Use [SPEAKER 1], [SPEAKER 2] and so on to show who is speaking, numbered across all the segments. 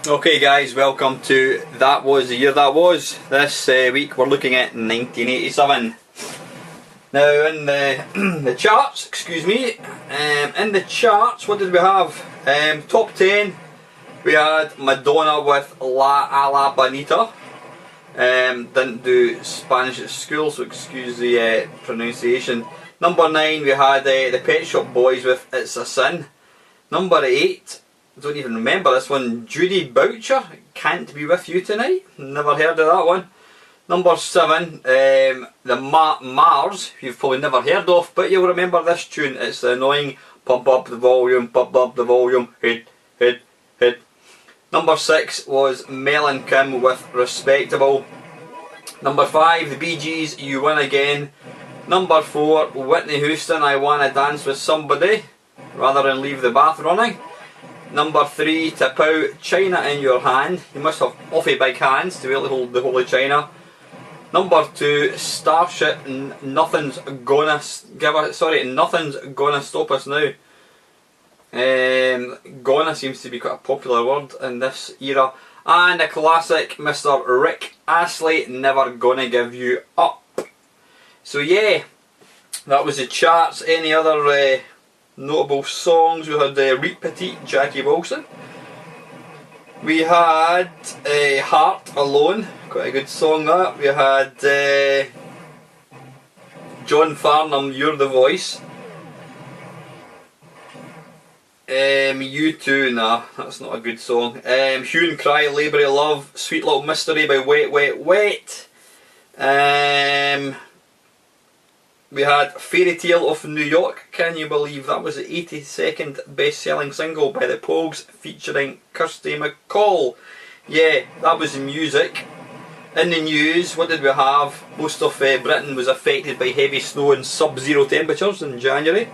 [SPEAKER 1] Okay guys, welcome to That Was the Year That Was. This week we're looking at 1987. Now in the charts, in the charts what did we have? Top 10 we had Madonna with La Ala Bonita. Didn't do Spanish at school, so excuse the pronunciation. Number 9 we had the Pet Shop Boys with It's a Sin. Number 8, I don't even remember this one, Judy Boucher, Can't Be With You Tonight. Never heard of that one. Number 7, the Mars, you've probably never heard of, but you'll remember this tune. It's the annoying pump up the volume, hit, hit, hit. Number 6 was Mel and Kim with Respectable. Number 5, the Bee Gees, You Win Again. Number 4, Whitney Houston, I Wanna Dance With Somebody, rather than leave the bath running. Number 3, Tip Out, China in Your Hand. You must have awfully big hands to be able to hold the whole of China. Number 2, Starship, Nothing's Gonna Stop Us Now. Gonna seems to be quite a popular word in this era. And a classic, Mr. Rick Astley, Never Gonna Give You Up. So yeah, that was the charts. Any other notable songs? We had Reet Petite, Jackie Wilson. We had Heart Alone, quite a good song that. We had John Farnham, You're the Voice. U2, nah, that's not a good song. Hue and Cry, Labour of Love, Sweet Little Mystery by Wet Wet Wet. We had Fairy Tale of New York, can you believe that was the 82nd best selling single by the Pogues featuring Kirsty MacColl. Yeah, that was the music. In the news, what did we have? Most of Britain was affected by heavy snow and sub-zero temperatures in January.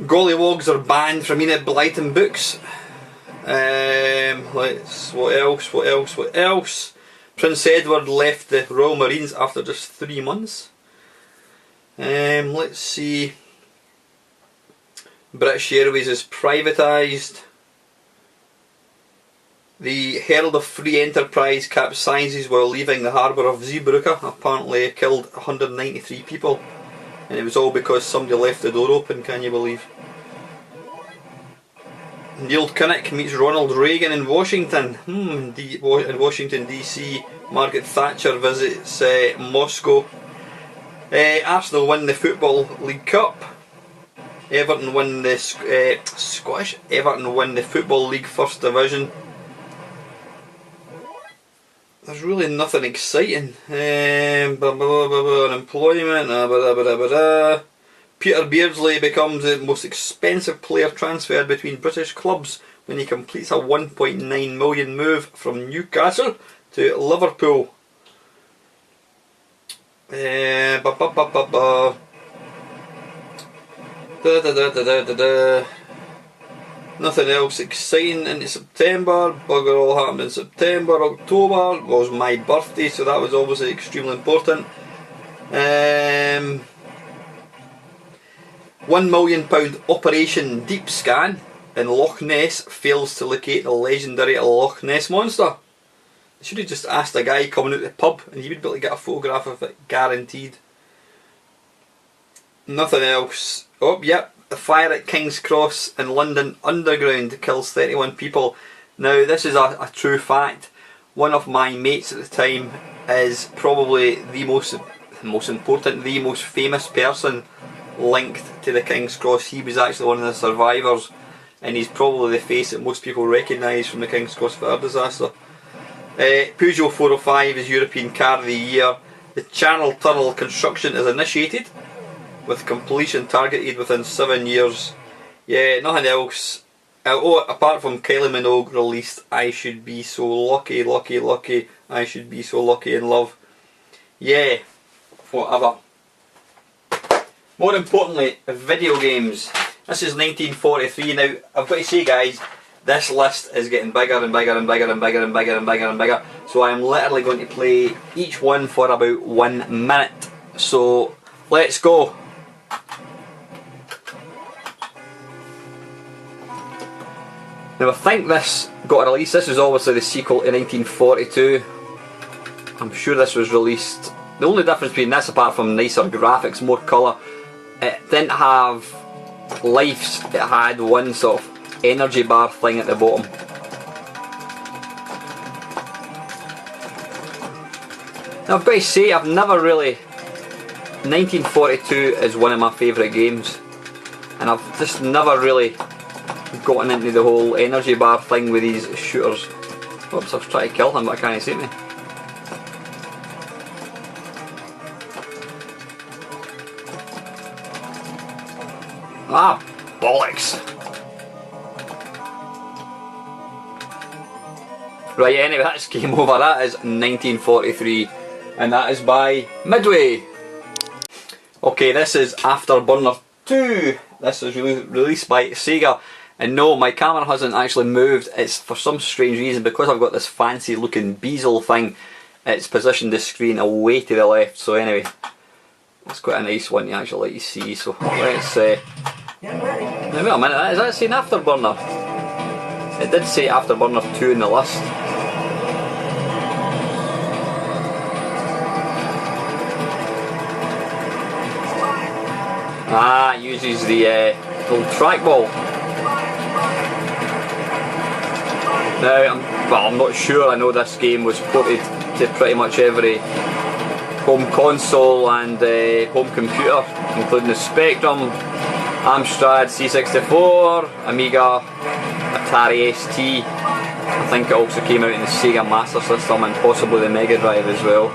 [SPEAKER 1] Gollywogs are banned from Enid Blyton books. What else? Prince Edward left the Royal Marines after just 3 months. Let's see. British Airways is privatised. The Herald of Free Enterprise capsizes while leaving the harbour of Zeebrugge. Apparently killed 193 people. And it was all because somebody left the door open, can you believe? Neil Kinnock meets Ronald Reagan in Washington. In Washington DC. Margaret Thatcher visits Moscow. Arsenal win the Football League Cup. Everton win the Everton win the Football League First Division. There's really nothing exciting. Unemployment. Peter Beardsley becomes the most expensive player transferred between British clubs when he completes a 1.9 million move from Newcastle to Liverpool. Nothing else exciting into September. Bugger all happened in September. October was my birthday, so that was obviously extremely important. £1 million Operation Deep Scan in Loch Ness fails to locate the legendary Loch Ness Monster. I should have just asked a guy coming out the pub and he would be able to get a photograph of it, guaranteed. Nothing else. Oh, yep, the fire at King's Cross in London Underground kills 31 people. Now, this is a true fact. One of my mates at the time is probably the most important, the most famous person linked to the King's Cross. He was actually one of the survivors, and he's probably the face that most people recognise from the King's Cross fire disaster. Peugeot 405 is European Car of the Year. The Channel Tunnel construction is initiated, with completion targeted within 7 years. Yeah, nothing else. Apart from Kylie Minogue released I Should Be So Lucky, Lucky, Lucky, I Should Be So Lucky in Love. Yeah, whatever. More importantly, video games. This is 1943. Now, I've got to say guys, this list is getting bigger and bigger and bigger and bigger and bigger and bigger and bigger. So I'm literally going to play each one for about 1 minute. So let's go. Now I think this got a release. This is obviously the sequel to 1942. I'm sure this was released. The only difference between this, apart from nicer graphics, more colour, it didn't have lives. It had one sort of energy bar thing at the bottom. Now I've got to say, I've never really... 1942 is one of my favourite games, and I've just never really gotten into the whole energy bar thing with these shooters. Oops, I was trying to kill him but I can't see me. Ah, bollocks! Right, anyway, that's game over. That is 1943, and that is by Midway. Okay, this is Afterburner 2. This is released by Sega. And no, my camera hasn't actually moved. It's for some strange reason, because I've got this fancy looking bezel thing, it's positioned the screen away to the left. So anyway, it's quite a nice one to actually let you see. So let's now wait a minute, is that saying Afterburner? It did say Afterburner 2 in the list. Ah, it uses the old trackball. Now, I'm not sure. I know this game was ported to pretty much every home console and home computer, including the Spectrum, Amstrad C64, Amiga, Atari ST. I think it also came out in the Sega Master System and possibly the Mega Drive as well.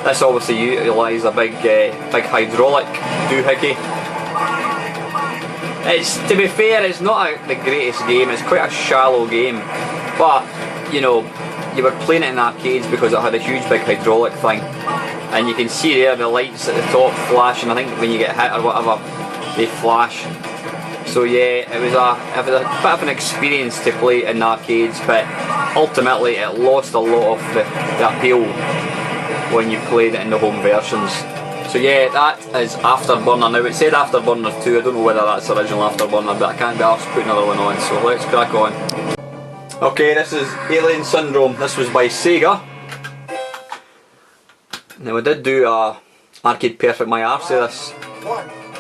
[SPEAKER 1] This obviously utilised a big hydraulic doohickey. To be fair, it's not the greatest game. It's quite a shallow game, but you know, you were playing it in arcades because it had a huge big hydraulic thing, and you can see there the lights at the top flashing. I think when you get hit or whatever, they flash. So yeah, it was a bit of an experience to play in arcades, but ultimately it lost a lot of the appeal when you played it in the home versions. So yeah, that is Afterburner. Now it said Afterburner 2, I don't know whether that's the original Afterburner, but I can't be arsed to put another one on, so let's crack on. Okay, this is Alien Syndrome. This was by Sega. Now I did do a Arcade Perfect my arse of this.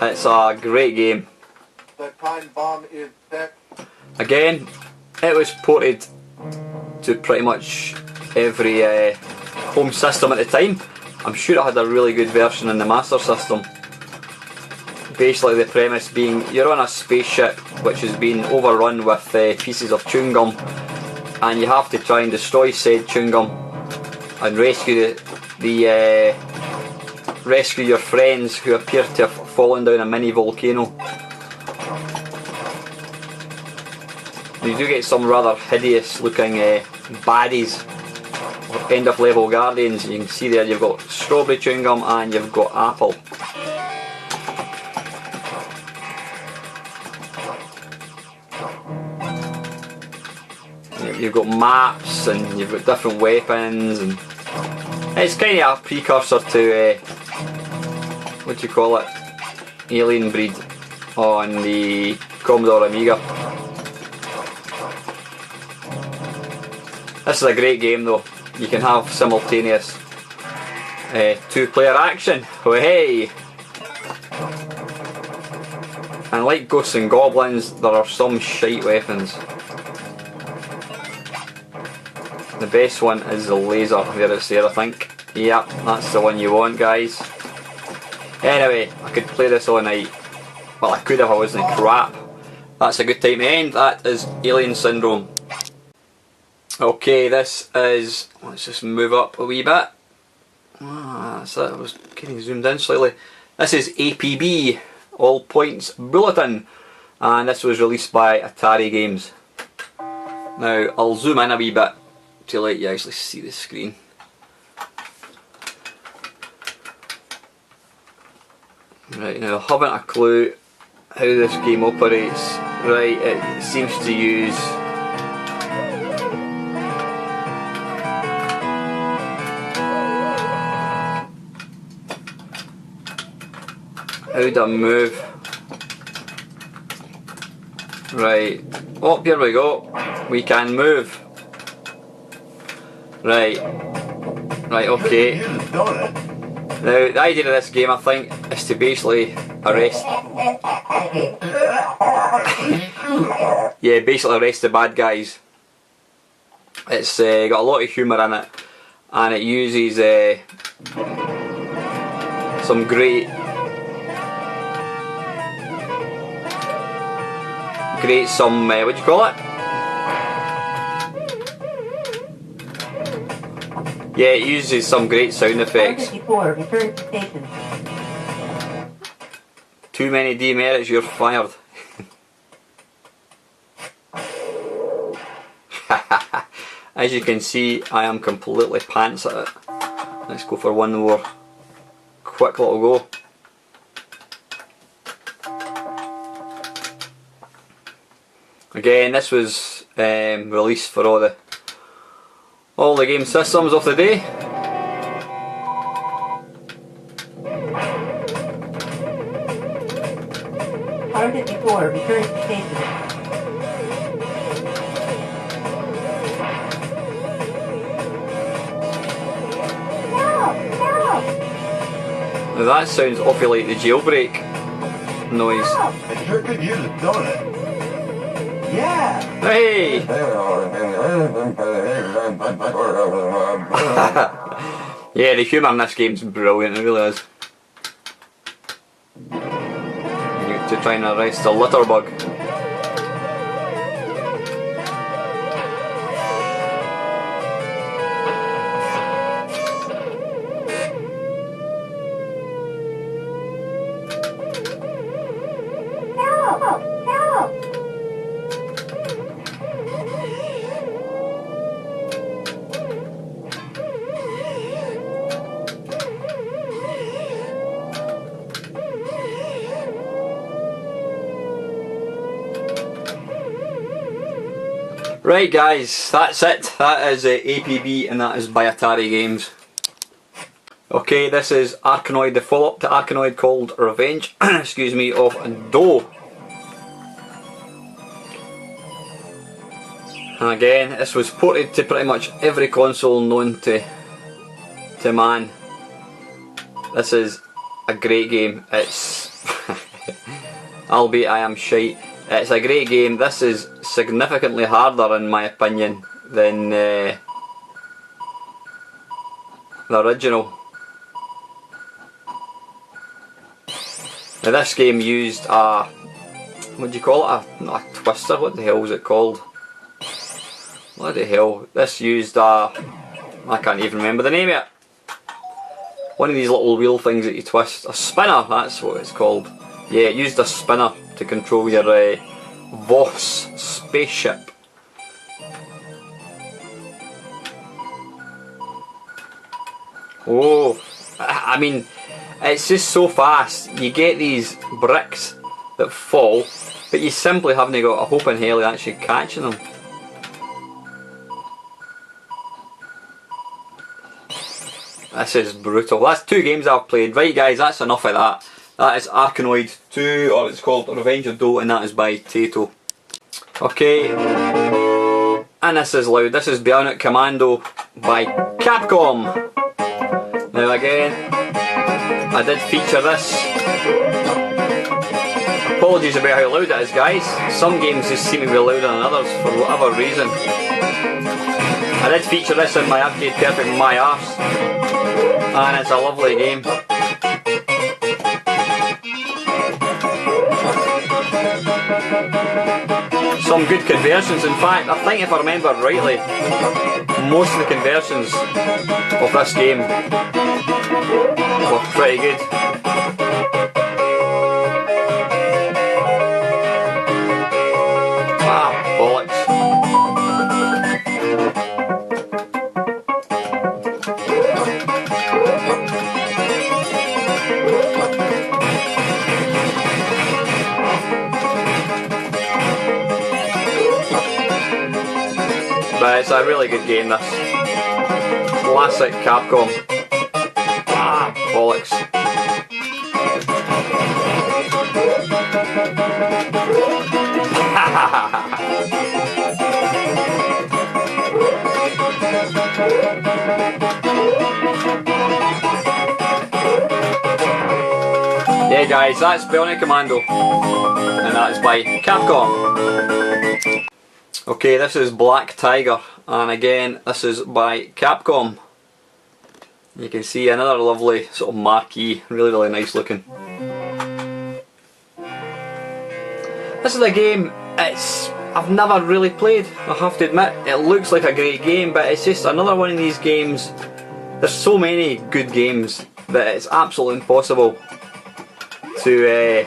[SPEAKER 1] It's a great game.
[SPEAKER 2] The time bomb is set.
[SPEAKER 1] Again, it was ported to pretty much every home system at the time. I'm sure it had a really good version in the Master System. Basically the premise being you're on a spaceship which has been overrun with pieces of chewing gum, and you have to try and destroy said chewing gum and rescue rescue your friends who appear to have fallen down a mini volcano. You do get some rather hideous looking baddies, or end of level guardians. You can see there you've got strawberry chewing gum and you've got apple. You've got maps and you've got different weapons, and it's kind of a precursor to what do you call it, Alien Breed on the Commodore Amiga. This is a great game though. You can have simultaneous two-player action. Oh, hey! And like Ghosts and Goblins, there are some shite weapons. The best one is the laser. There it's there, I think. Yep, that's the one you want, guys. Anyway, I could play this all night. Well, I could if I wasn't crap. That's a good time to end. That is Alien Syndrome. Okay, this is... let's just move up a wee bit. That's it. I was getting zoomed in slightly. This is APB, All Points Bulletin, and this was released by Atari Games. Now, I'll zoom in a wee bit to let you actually see the screen. Right, now I haven't a clue how this game operates. Right, it seems to use how do I move? Right. Oh, here we go. We can move. Right. Right, okay. Now, the idea of this game, I think, is to basically arrest... yeah, basically arrest the bad guys. It's got a lot of humour in it, and it uses some great what do you call it? Yeah, it uses some great sound effects.
[SPEAKER 3] 54, return to station.
[SPEAKER 1] Too many demerits, you're fired. As you can see, I am completely pants at it. Let's go for one more quick little go. Again, this was released for all the game systems of the day.
[SPEAKER 3] Car 54, return to station.
[SPEAKER 1] Now that sounds awfully like the jailbreak noise.
[SPEAKER 2] It sure could use it, don't it? Yeah!
[SPEAKER 1] Hey! Yeah, the humour in this game's brilliant, it really is. You get to try and arrest a litter bug. Right guys, that's it. That is APB and that is by Atari Games. Okay, this is Arkanoid, the follow-up to Arkanoid called Revenge excuse me, of Do. And again, this was ported to pretty much every console known to man. This is a great game. It's albeit I am shite. It's a great game. This is significantly harder in my opinion than the original. Now this game used a, what do you call it, not a twister, what the hell was it called? What the hell, this used a, I can't even remember the name of it. One of these little wheel things that you twist, a spinner, that's what it's called. Yeah, it used a spinner to control your Voss spaceship. Oh, I mean, it's just so fast. You get these bricks that fall, but you simply haven't got a hope in hell of actually catching them. This is brutal. That's 2 games I've played. Right guys, that's enough of that. That is Arkanoid II, or it's called Revenge of Do, and that is by Taito. Okay, and this is loud. This is Bionic Commando by Capcom. Now again, I did feature this. Apologies about how loud it is guys. Some games just seem to be louder than others for whatever reason. I did feature this in my Arcade Perfect My Arse, and it's a lovely game. Some good conversions, in fact, I think if I remember rightly, most of the conversions of this game were pretty good. Ah, bollocks. But it's a really good game, this. Classic Capcom. Ah, bollocks. Yeah guys, that's Bionic Commando, and that's by Capcom. Okay, this is Black Tiger, and again this is by Capcom. You can see another lovely sort of marquee, really nice looking. This is a game I've never really played, I have to admit. It looks like a great game, but it's just another one of these games. There's so many good games that it's absolutely impossible to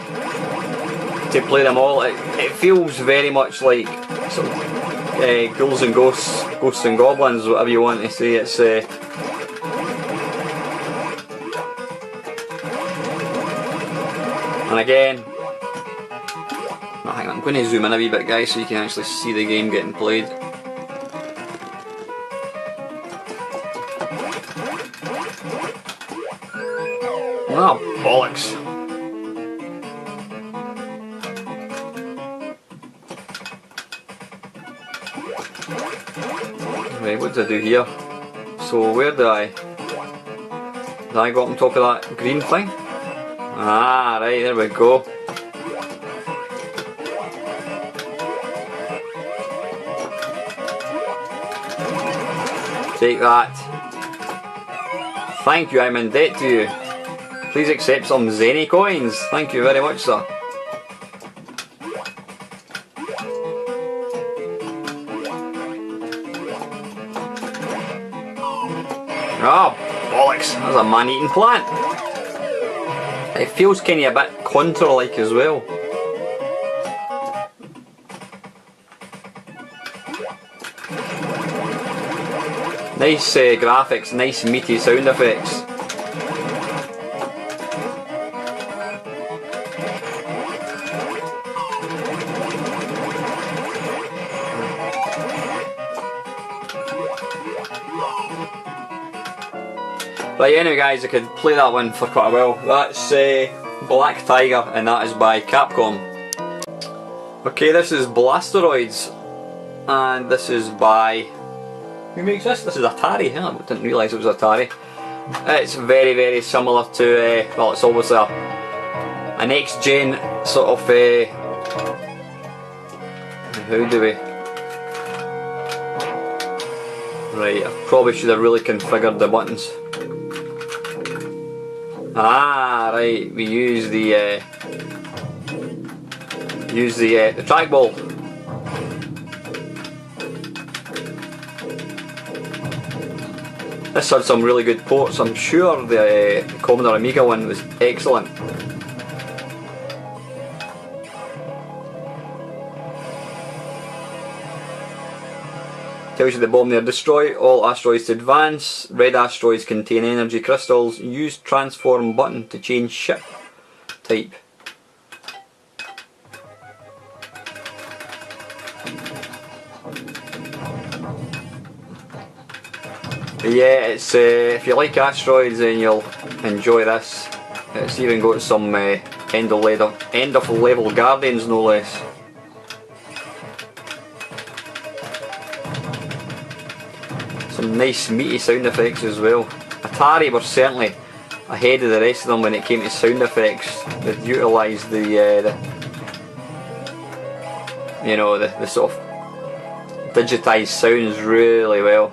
[SPEAKER 1] play them all. It feels very much like sort of ghouls and ghosts and goblins, whatever you want to say. It's and again, I'm going to zoom in a wee bit guys so you can actually see the game getting played. Ah, bollocks. Right, what did I do here? So where did I go up on top of that green thing? Ah, right, there we go. Take that. Thank you, I'm in debt to you. Please accept some Zenny coins. Thank you very much, sir. Ah, bollocks. That's a man-eating plant. It feels kind of a bit Contra-like as well. Nice graphics, nice meaty sound effects. Right, anyway guys, I could play that one for quite a while. That's Black Tiger, and that is by Capcom. Okay, this is Blasteroids, and this is by... who makes this? This is Atari. I didn't realise it was Atari. It's very similar to, well, it's obviously a next gen sort of, how do we... right, I probably should have really configured the buttons. Ah, right, we use the trackball. This had some really good ports. I'm sure the Commodore Amiga one was excellent. Tells you at the bottom there, destroy all asteroids to advance. Red asteroids contain energy crystals. Use transform button to change ship type. Yeah, it's if you like asteroids then you'll enjoy this. It's even got some end of level guardians no less. Some nice meaty sound effects as well. Atari were certainly ahead of the rest of them when it came to sound effects. They'd utilised the you know, the sort of digitised sounds really well.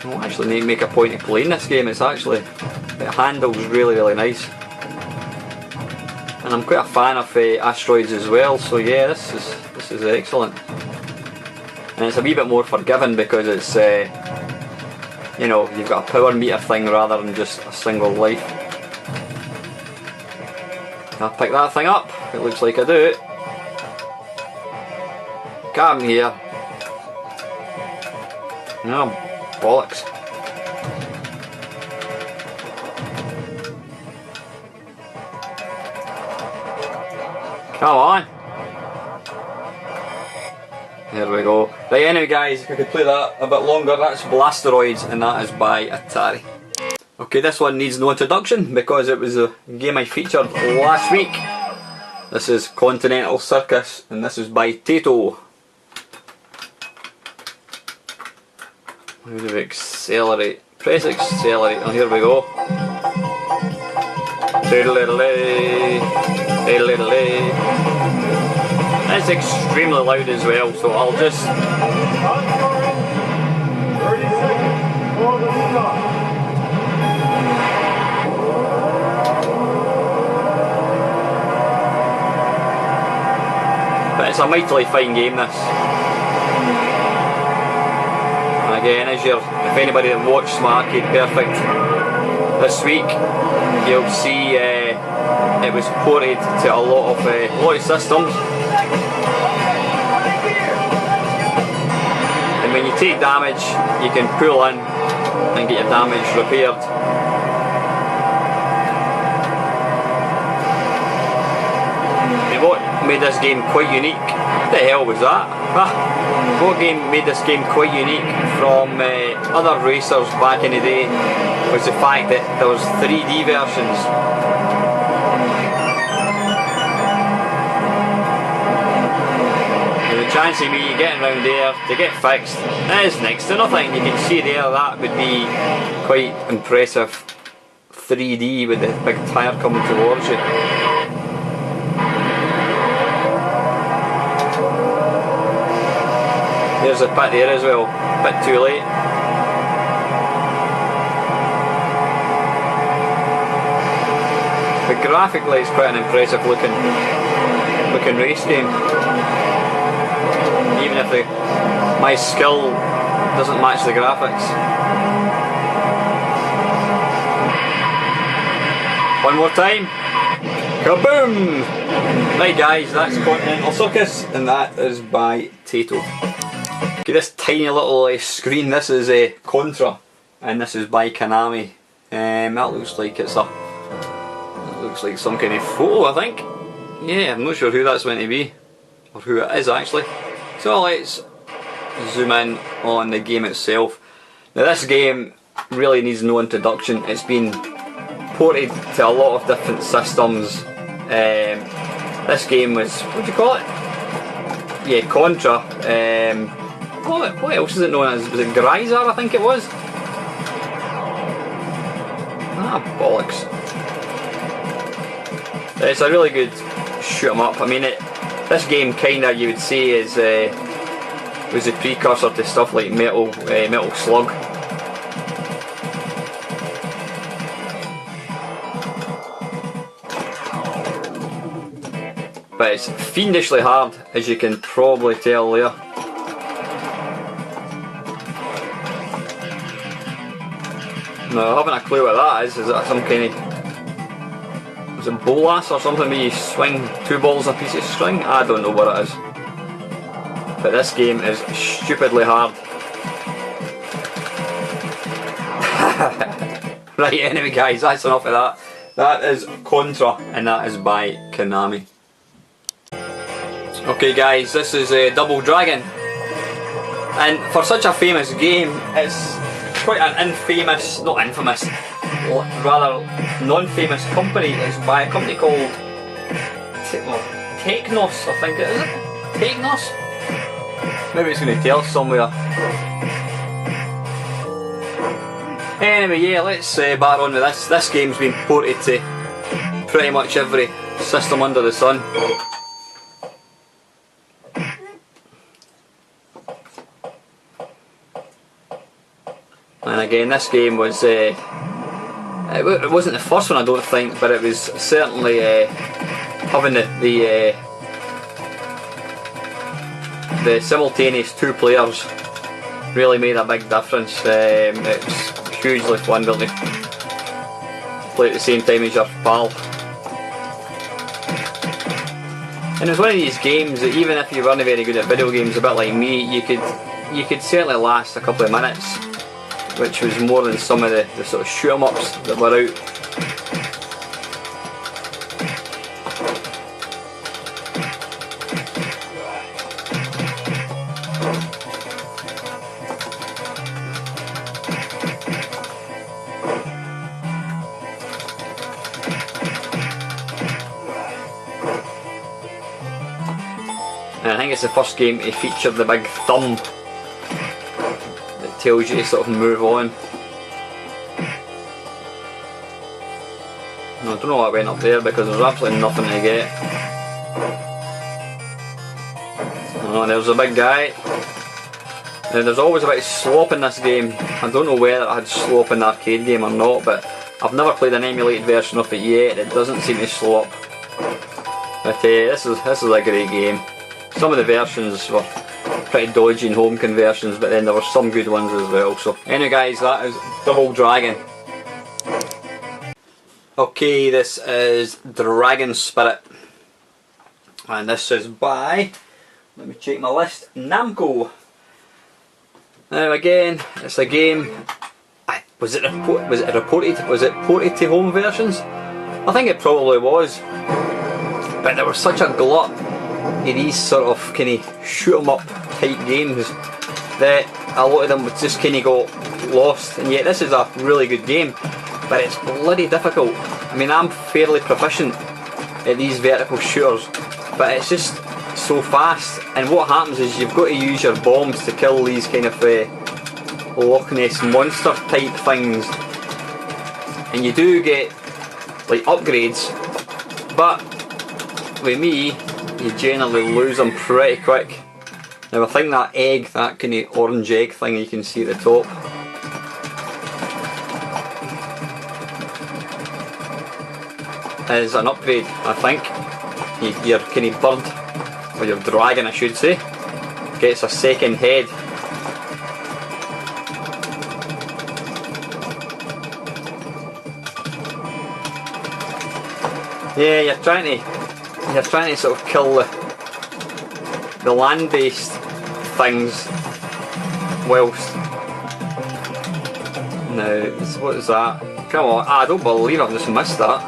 [SPEAKER 1] I actually need to make a point of playing this game. It handles really nice, and I'm quite a fan of asteroids as well. So yeah, this is excellent, and it's a wee bit more forgiving because it's you know, you've got a power meter thing rather than just a single life. I'll pick that thing up. It looks like I do. Come here. No. Bollocks. Come on. There we go. Right, anyway guys, if I could play that a bit longer, that's Blasteroids, and that is by Atari. Okay, this one needs no introduction because it was a game I featured last week. This is Continental Circus and this is by Taito. How do we accelerate? Press accelerate, and here we go. It's extremely loud as well, so I'll just...
[SPEAKER 2] 30 seconds for the start.
[SPEAKER 1] But it's a mightily fine game, this. And again, if anybody that watched my Arcade Perfect this week, you'll see it was ported to a lot of systems. And when you take damage, you can pull in and get your damage repaired. And what made this game quite unique? What the hell was that? What game made this game quite unique from other racers back in the day was the fact that there was 3D versions. And the chance of me getting around there to get fixed is next to nothing. You can see there that would be quite impressive 3D with the big tyre coming towards you. There's a pit there as well, a bit too late. But graphically it's quite an impressive looking race game. Even if my skill doesn't match the graphics. One more time. Kaboom! Right guys, that's Continental Circus and that is by Taito. Okay, this tiny little screen, this is Contra and this is by Konami. That looks like some kind of photo, I think. Yeah, I'm not sure who that's meant to be, or who it is actually. So let's zoom in on the game itself. Now this game really needs no introduction. It's been ported to a lot of different systems. This game was, what do you call it? Yeah, Contra. What else is it known as? Was it Gryzar, I think it was? Ah, bollocks. It's a really good shoot 'em up. I mean, this game kinda, you would say, was a precursor to stuff like Metal Slug. But it's fiendishly hard, as you can probably tell there. No, I haven't a clue what that is. Is that some kind of... is it bolas or something where you swing 2 balls on a piece of string? I don't know what it is. But this game is stupidly hard. Right, anyway guys, that's enough of that. That is Contra and that is by Konami. Okay guys, this is Double Dragon. And for such a famous game, it's quite an infamous, not infamous, rather non-famous company. It's by a company called Technos, I think it is. Technos? Maybe it's going to tell us somewhere. Anyway, yeah, let's batter on with this. This game's been ported to pretty much every system under the sun. And again, this game was, it wasn't the first one I don't think, but it was certainly having the simultaneous 2 players really made a big difference. It's hugely fun being able to play at the same time as your pal. And it's one of these games that even if you weren't very good at video games, a bit like me, you could certainly last a couple of minutes, which was more than some of the sort of shoot 'em ups that were out. And I think it's the first game to feature the big thumb that tells you to sort of move on. No, I don't know why I went up there because there's absolutely nothing to get. Oh, there's a big guy. Now there's always a bit of slop in this game. I don't know whether I had slop in the arcade game or not, but I've never played an emulated version of it yet. It doesn't seem to slop. But this is a great game. Some of the versions were pretty dodgy in home conversions, but then there were some good ones as well. So anyway guys, that is Double Dragon. Okay, this is Dragon Spirit. And this is by, let me check my list, Namco. Now again, it's a game. Was it ported to home versions? I think it probably was. But there was such a glut of these sort of kind of shoot 'em up type games that a lot of them would just kind of got lost. And yet this is a really good game, but it's bloody difficult. I mean, I'm fairly proficient at these vertical shooters, but it's just so fast. And what happens is you've got to use your bombs to kill these kind of Loch Ness monster type things, and you do get like upgrades, but with me you generally lose them pretty quick. Now I think that egg, that kind of orange egg thing you can see at the top, is an upgrade. I think your kind of bird, or your dragon I should say, gets a second head. Yeah, you're trying to sort of kill the land-based things whilst. Now, what is that? Come on, I don't believe I've just missed that.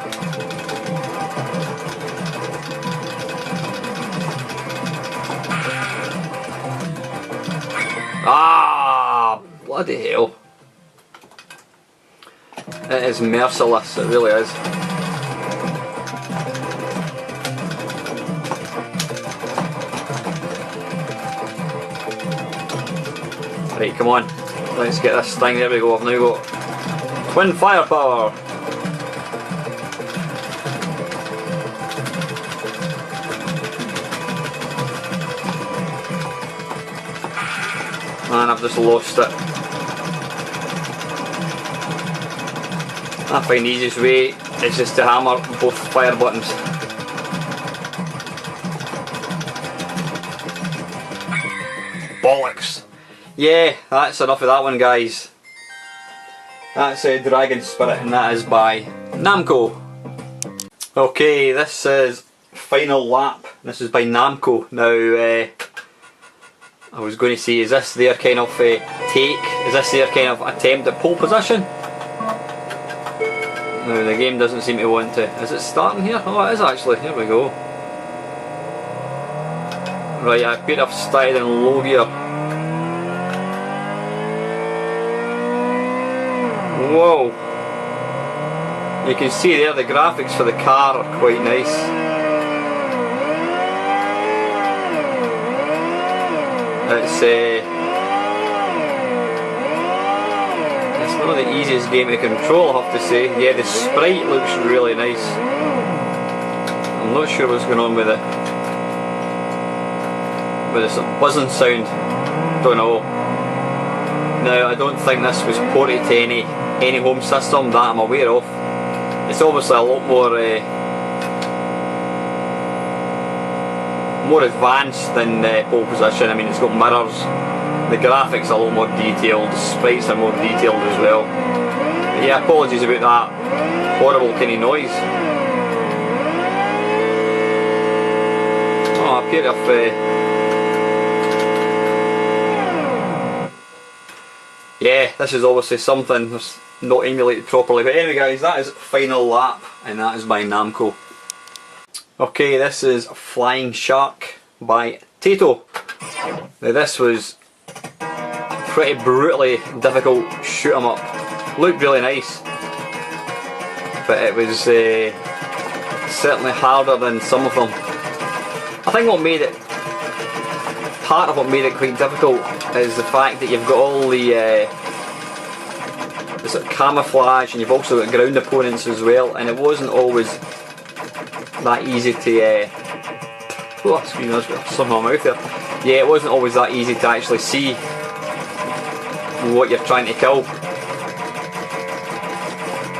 [SPEAKER 1] Ah, bloody hell. It is merciless, it really is. Right, come on, let's get this thing. There we go, I've now got twin firepower. Man, I've just lost it. I find the easiest way is just to hammer both fire buttons. Bollocks! Yeah, that's enough of that one, guys. That's Dragon Spirit, and that is by Namco. Okay, this is Final Lap. This is by Namco. Now, I was going to say, is this their kind of take? Is this their kind of attempt at pole position? No, the game doesn't seem to want to. Is it starting here? Oh, it is actually. Here we go. Right, I appear to have started in low gear. Whoa! You can see there the graphics for the car are quite nice. It's not the easiest game to control, I have to say. Yeah, the sprite looks really nice. I'm not sure what's going on with the sort of buzzing sound. Don't know. Now, I don't think this was ported to any home system that I'm aware of. It's obviously a lot more advanced than pole position. I mean, it's got mirrors, the graphics are a lot more detailed, the sprites are more detailed as well. But yeah, apologies about that horrible kind of noise. Oh, I appear to have yeah, this is obviously something that's not emulated properly. But anyway guys, that is Final Lap, and that is by Namco. Okay, this is Flying Shark by Taito. Now this was pretty brutally difficult shoot 'em up. Looked really nice, but it was certainly harder than some of them. I think what made it part of what made it quite difficult is the fact that you've got all the sort of camouflage, and you've also got ground opponents as well, and it wasn't always that easy to oh, excuse me, there's something on my mouth there. Yeah, it wasn't always that easy to actually see what you're trying to kill.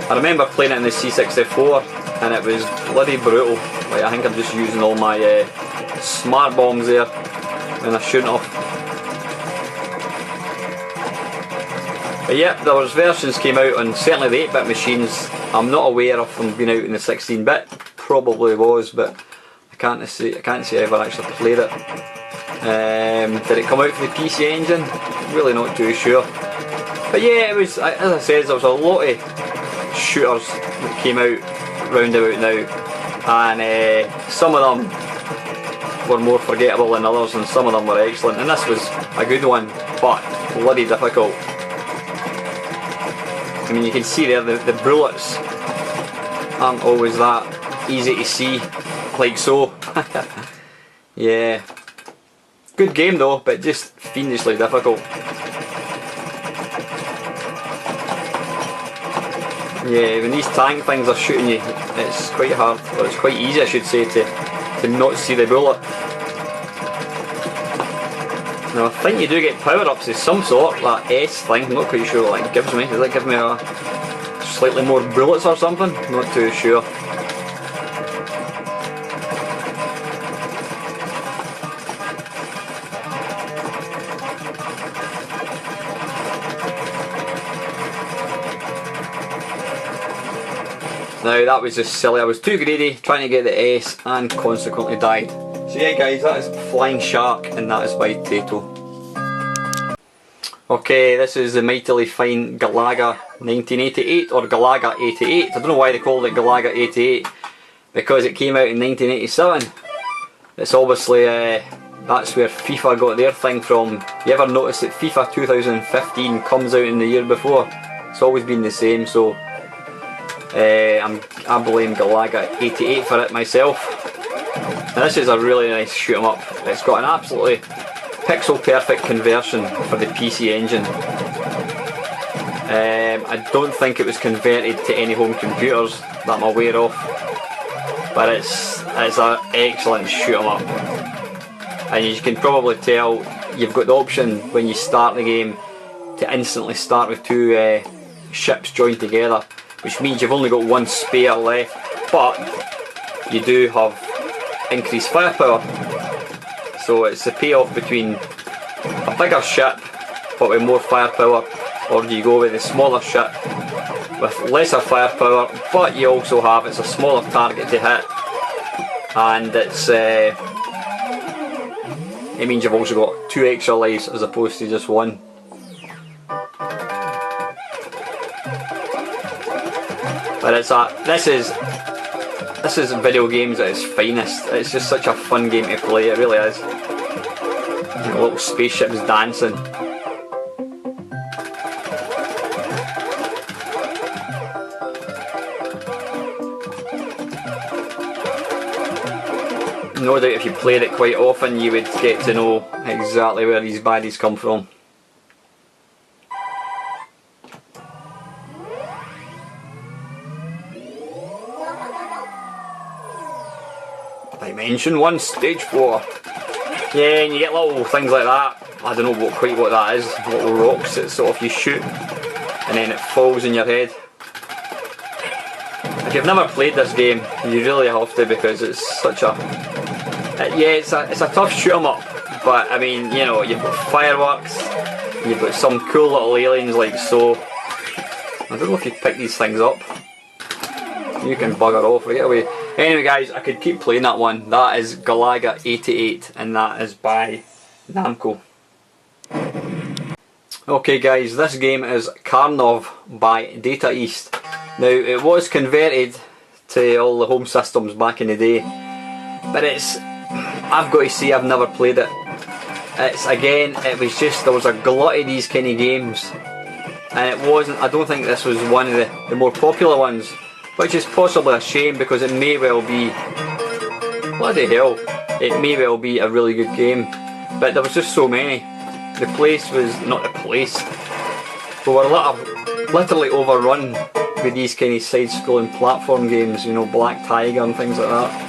[SPEAKER 1] I remember playing it in the C64 and it was bloody brutal. Like, I think I'm just using all my smart bombs there when I shouldn't have. But yeah, there was versions came out on certainly the 8-bit machines. I'm not aware of them being out in the 16-bit. Probably was, but I can't say I ever actually played it. Did it come out for the PC Engine? Really not too sure. But yeah, it was, as I said, there was a lot of shooters that came out round about now, and some of them were more forgettable than others, and some of them were excellent, and this was a good one, but bloody difficult. I mean, you can see there the bullets aren't always that easy to see, like so. Yeah. Good game though, but just fiendishly difficult. Yeah, when these tank things are shooting you, it's quite hard, or it's quite easy I should say, to not see the bullet. Now I think you do get power-ups of some sort, that S thing, I'm not quite sure what that gives me. Does that give me a slightly more bullets or something? Not too sure. Now that was just silly, I was too greedy trying to get the S and consequently died. So yeah guys, that is Flying Shark and that is by Tato. Okay, this is the mightily fine Galaga 1988 or Galaga 88. I don't know why they called it Galaga 88, because it came out in 1987. It's obviously, that's where FIFA got their thing from. You ever notice that FIFA 2015 comes out in the year before? It's always been the same, so I blame Galaga 88 for it myself. And this is a really nice shoot 'em up. It's got an absolutely pixel perfect conversion for the PC Engine. I don't think it was converted to any home computers that I'm aware of, but it's an excellent shoot 'em up. And you can probably tell you've got the option when you start the game to instantly start with two ships joined together, which means you've only got one spare left, but you do have increased firepower. So it's the payoff between a bigger ship but with more firepower, or do you go with the smaller ship with lesser firepower, but you also have, it's a smaller target to hit, and it means you've also got 2 extra lives as opposed to just 1. But this is video games at its finest. It's just such a fun game to play, it really is. You know, little spaceships dancing. No doubt if you played it quite often you would get to know exactly where these baddies come from. Dimension 1 Stage 4. Yeah, and you get little things like that. I don't know quite what that is. Little rocks that sort of you shoot and then it falls in your head. If you've never played this game, you really have to, because it's such a... yeah, it's a tough shoot 'em up, but I mean, you know, you've got fireworks, you've got some cool little aliens like so. I don't know if you pick these things up. You can bugger off, right away. Anyway guys, I could keep playing that one. That is Galaga 88 and that is by Namco. Okay guys, this game is Karnov by Data East. Now it was converted to all the home systems back in the day, but I've got to say I've never played it. It was just, there was a glut of these kind of games, and it wasn't, I don't think this was one of the more popular ones, which is possibly a shame, because it may well be, bloody hell, it may well be a really good game. but there was just so many. The place was, not the place, we were literally overrun with these kind of side-scrolling platform games, you know, Black Tiger and things like that.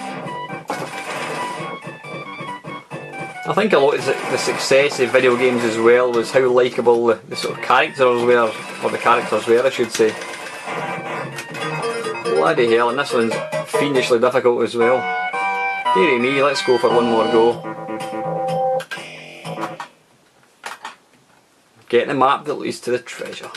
[SPEAKER 1] I think a lot of the success of video games as well was how likeable the sort of characters were, or the characters were I should say. Bloody hell, and this one's fiendishly difficult as well. Dearie me, let's go for one more go. Get the map that leads to the treasure.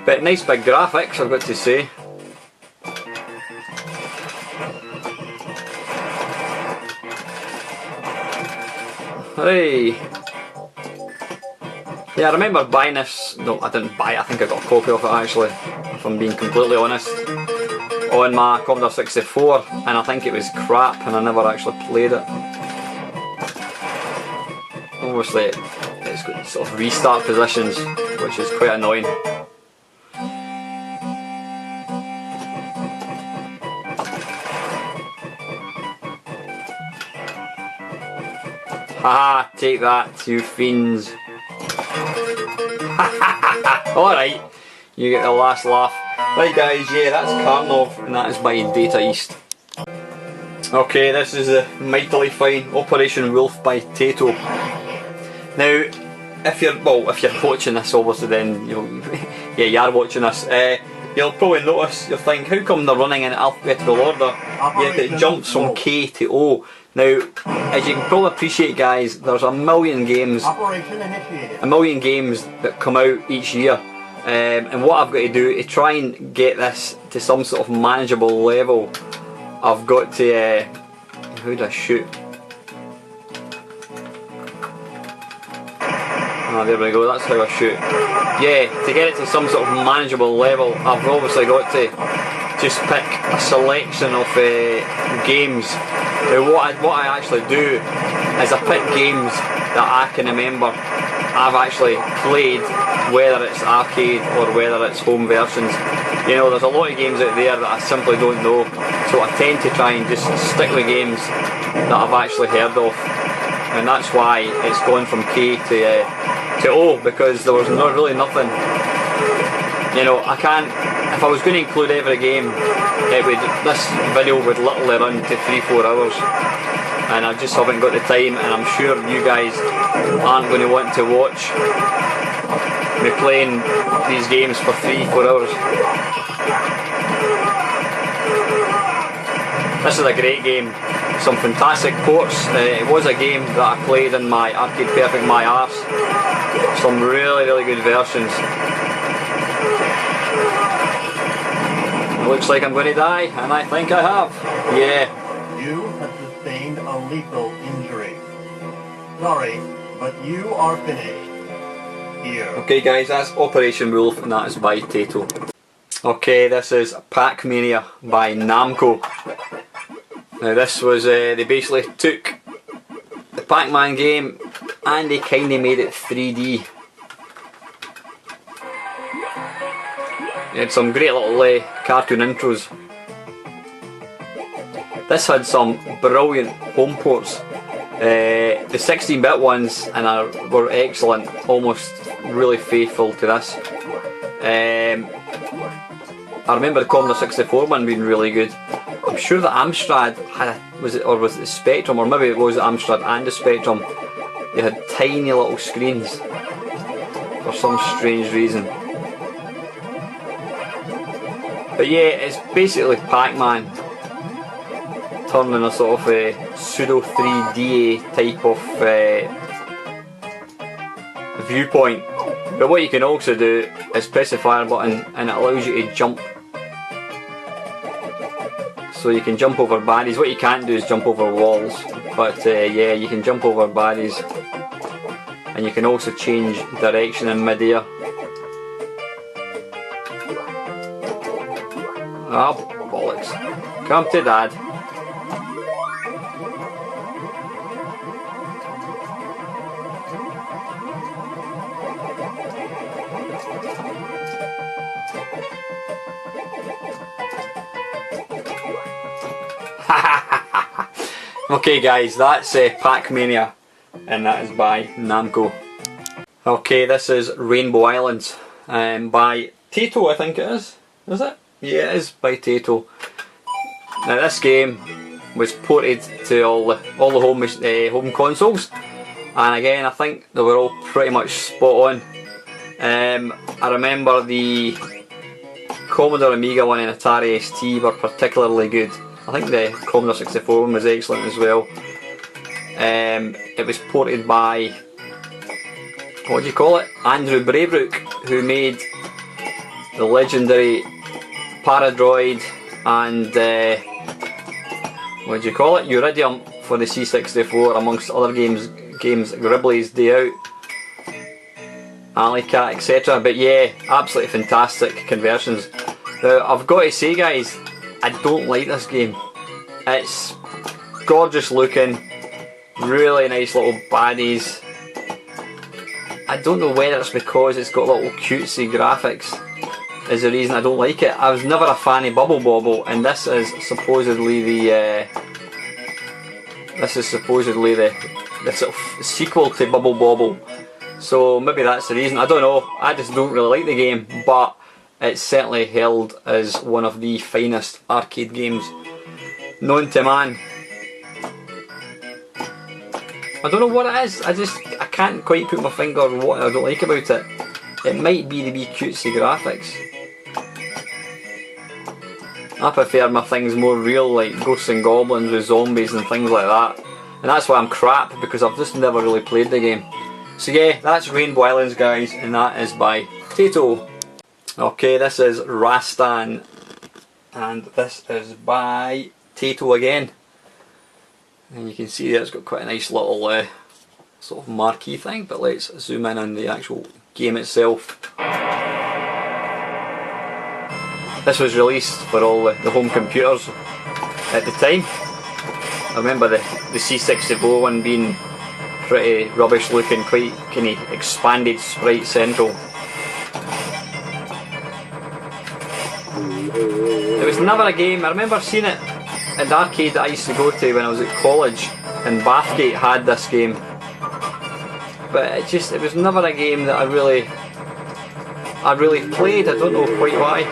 [SPEAKER 1] But nice big graphics, I've got to say. Hey! Yeah, I remember buying this. No, I didn't buy it, I think I got a copy of it actually, if I'm being completely honest, on my Commodore 64, and I think it was crap and I never actually played it. Obviously it's got sort of restart positions, which is quite annoying. Haha, take that, you fiends. Alright, you get the last laugh. Right guys, yeah, that's Karnov, and that is by Data East. Okay, this is the mightily fine Operation Wolf by Tato. Now, if you're watching this obviously, then yeah, you are watching this. You'll probably notice, you'll think, how come they're running in alphabetical order? Yet it jumps from K to O. Now, as you can probably appreciate guys, there's a million games that come out each year. And what I've got to do to try and get this to some sort of manageable level, I've got to, how do I shoot? Ah, there we go, that's how I shoot. Yeah, to get it to some sort of manageable level, I've obviously got to just pick a selection of games. Now what I actually do is I pick games that I can remember I've actually played, whether it's arcade or whether it's home versions. You know, there's a lot of games out there that I simply don't know, so I tend to try and just stick with games that I've actually heard of, and that's why it's gone from K to O, because there was not really nothing. You know, I can't, if I was going to include every game, this video would literally run to 3-4 hours, and I just haven't got the time, and I'm sure you guys aren't going to want to watch me playing these games for 3-4 hours. This is a great game, some fantastic ports. It was a game that I played in my Arcade Perfect My Arse, some really good versions. It looks like I'm going to die, and I think I have. Yeah.
[SPEAKER 2] You have sustained a lethal injury. Sorry, but you are finished. Here. Okay
[SPEAKER 1] guys, that's Operation Wolf, and that is by Tato. Okay, this is Pac-Mania by Namco. Now this was, they basically took the Pac-Man game and they kinda made it 3D. It had some great little cartoon intros. This had some brilliant home ports. The 16-bit ones were excellent, almost really faithful to this. I remember the Commodore 64 one being really good. I'm sure the Amstrad had, was it the Spectrum, or maybe it was the Amstrad and the Spectrum. They had tiny little screens for some strange reason. But yeah, it's basically Pac-Man turning a sort of pseudo 3D type of viewpoint. But what you can also do is press the fire button and it allows you to jump. So you can jump over barriers. What you can't do is jump over walls. But yeah, you can jump over barriers. And you can also change direction in mid-air. Oh, bollocks. Come to Dad. Okay guys, that's Pac-Mania, and that is by Namco. Okay, this is Rainbow Islands, by Taito, I think it is. Is it? Yeah, it is by Taito. Now this game was ported to all the home consoles, and again I think they were all pretty much spot on. I remember the Commodore Amiga one and Atari ST were particularly good. I think the Commodore 64 one was excellent as well. It was ported by, what do you call it? Andrew Braybrook, who made the legendary Paradroid and what do you call it? Uridium for the C64, amongst other games Gribbly's Day Out, Alley Cat, etc. But yeah, absolutely fantastic conversions. Now I've got to say guys, I don't like this game. It's gorgeous looking, really nice little baddies. I don't know whether it's because it's got little cutesy graphics is the reason I don't like it. I was never a fan of Bubble Bobble, and this is supposedly the sort of sequel to Bubble Bobble. So maybe that's the reason. I don't know. I just don't really like the game, but it's certainly held as one of the finest arcade games known to man. I don't know what it is. I can't quite put my finger on what I don't like about it. It might be the wee cutesy graphics. I prefer my things more real, like Ghosts and Goblins with zombies and things like that. And that's why I'm crap, because I've just never really played the game. So yeah, that's Rainbow Islands guys, and that is by Taito. Okay, this is Rastan, and this is by Taito again. And you can see there it's got quite a nice little sort of marquee thing, but let's zoom in on the actual game itself. This was released for all the home computers at the time. I remember the C64 one being pretty rubbish looking, quite kind of expanded sprite central. It was never a game. I remember seeing it at the arcade that I used to go to when I was at college, and Bathgate had this game, but it was never a game that I really played. I don't know quite why.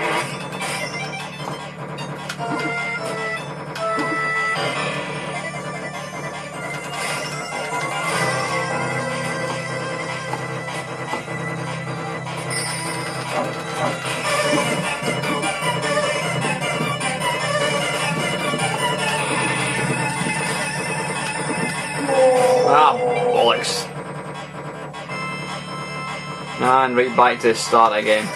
[SPEAKER 1] Ah, bollocks. And right back to the start again.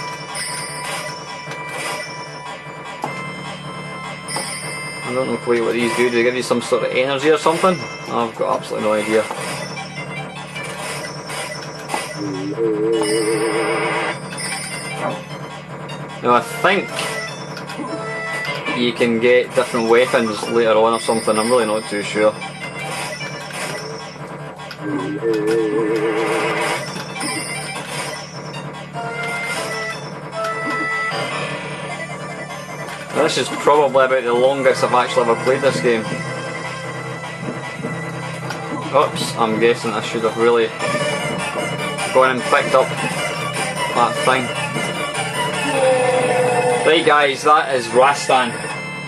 [SPEAKER 1] I don't know quite what these do. Do they give you some sort of energy or something? I've got absolutely no idea. Now I think you can get different weapons later on or something. I'm really not too sure. Now this is probably about the longest I've actually ever played this game. Oops, I'm guessing I should have really gone and picked up that thing. Right guys, that is Rastan,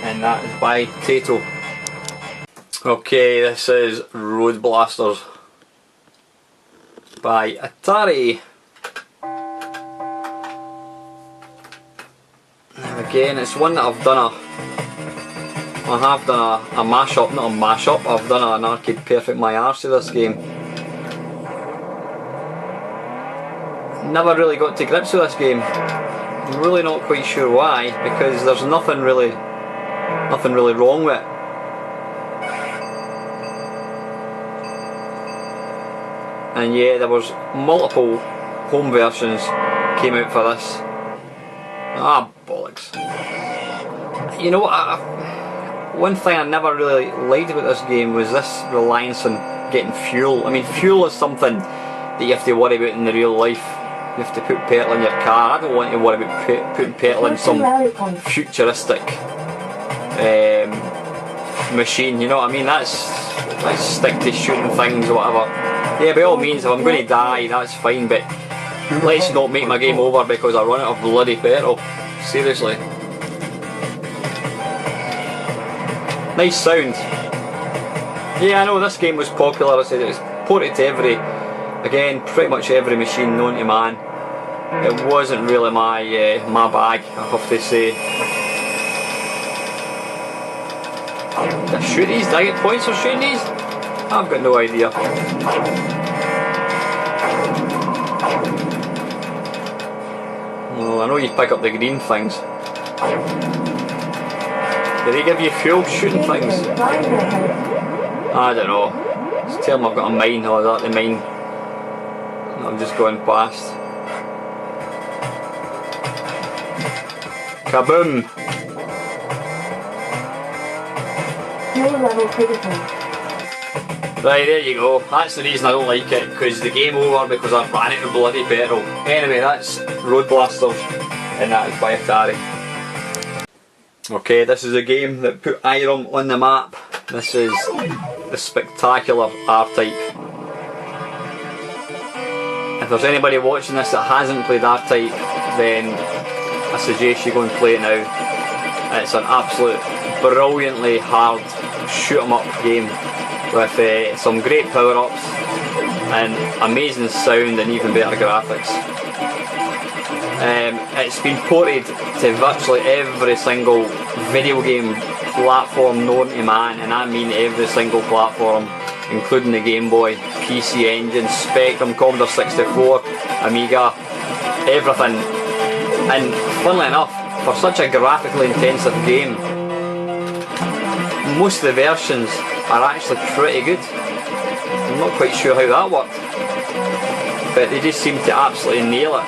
[SPEAKER 1] and that is by Taito. Okay, this is Road Blasters by Atari. Again, it's one that I've done a mashup, not a mashup, I've done an arcade perfect my arse to this game. Never really got to grips with this game. I'm really not quite sure why, because there's nothing really wrong with it. And yeah, there was multiple home versions came out for this. Ah, bollocks. You know what, one thing I never really liked about this game was this reliance on getting fuel. I mean, fuel is something that you have to worry about in the real life. You have to put petrol in your car. I don't want to worry about putting petrol in some futuristic machine, you know what I mean? Let's stick to shooting things or whatever. Yeah, by all means, if I'm going to die, that's fine, but let's not make my game over because I run out of bloody petrol. Seriously. Nice sound. Yeah, I know this game was popular. I said it was ported to pretty much every machine known to man. It wasn't really my bag, I have to say. Did I shoot these? Did I get points for shooting these? I've got no idea. Well, I know you pick up the green things. Do they give you fuel shooting things? I don't know. Just tell them I've got a mine, or is that the mine I'm just going past? Kaboom!
[SPEAKER 3] Fuel level critical.
[SPEAKER 1] Right, there you go. That's the reason I don't like it, because the game over because I ran out of bloody petrol. Anyway, that's Road Blasters, and that is by Atari. Okay, this is a game that put Irem on the map. This is the spectacular R-Type. If there's anybody watching this that hasn't played R-Type, then I suggest you go and play it now. It's an absolute brilliantly hard shoot 'em up game with some great power-ups and amazing sound and even better graphics. It's been ported to virtually every single video game platform known to man, and I mean every single platform, including the Game Boy, PC Engine, Spectrum, Commodore 64, Amiga, everything. And funnily enough, for such a graphically intensive game, most of the versions are actually pretty good. I'm not quite sure how that worked, but they just seem to absolutely nail it.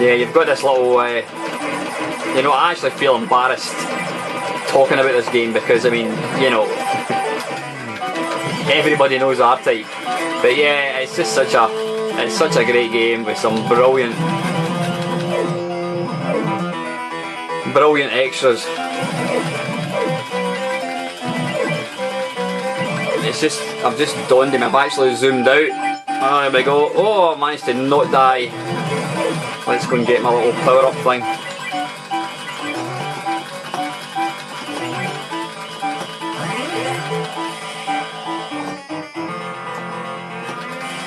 [SPEAKER 1] Yeah, you've got this little, you know, I actually feel embarrassed talking about this game because, I mean, you know, everybody knows R-Type, but yeah, it's just such a great game with some brilliant extras. I've just dawned on me, I've actually zoomed out. Oh, there we go. Oh, I managed to not die. Let's go and get my little power up thing.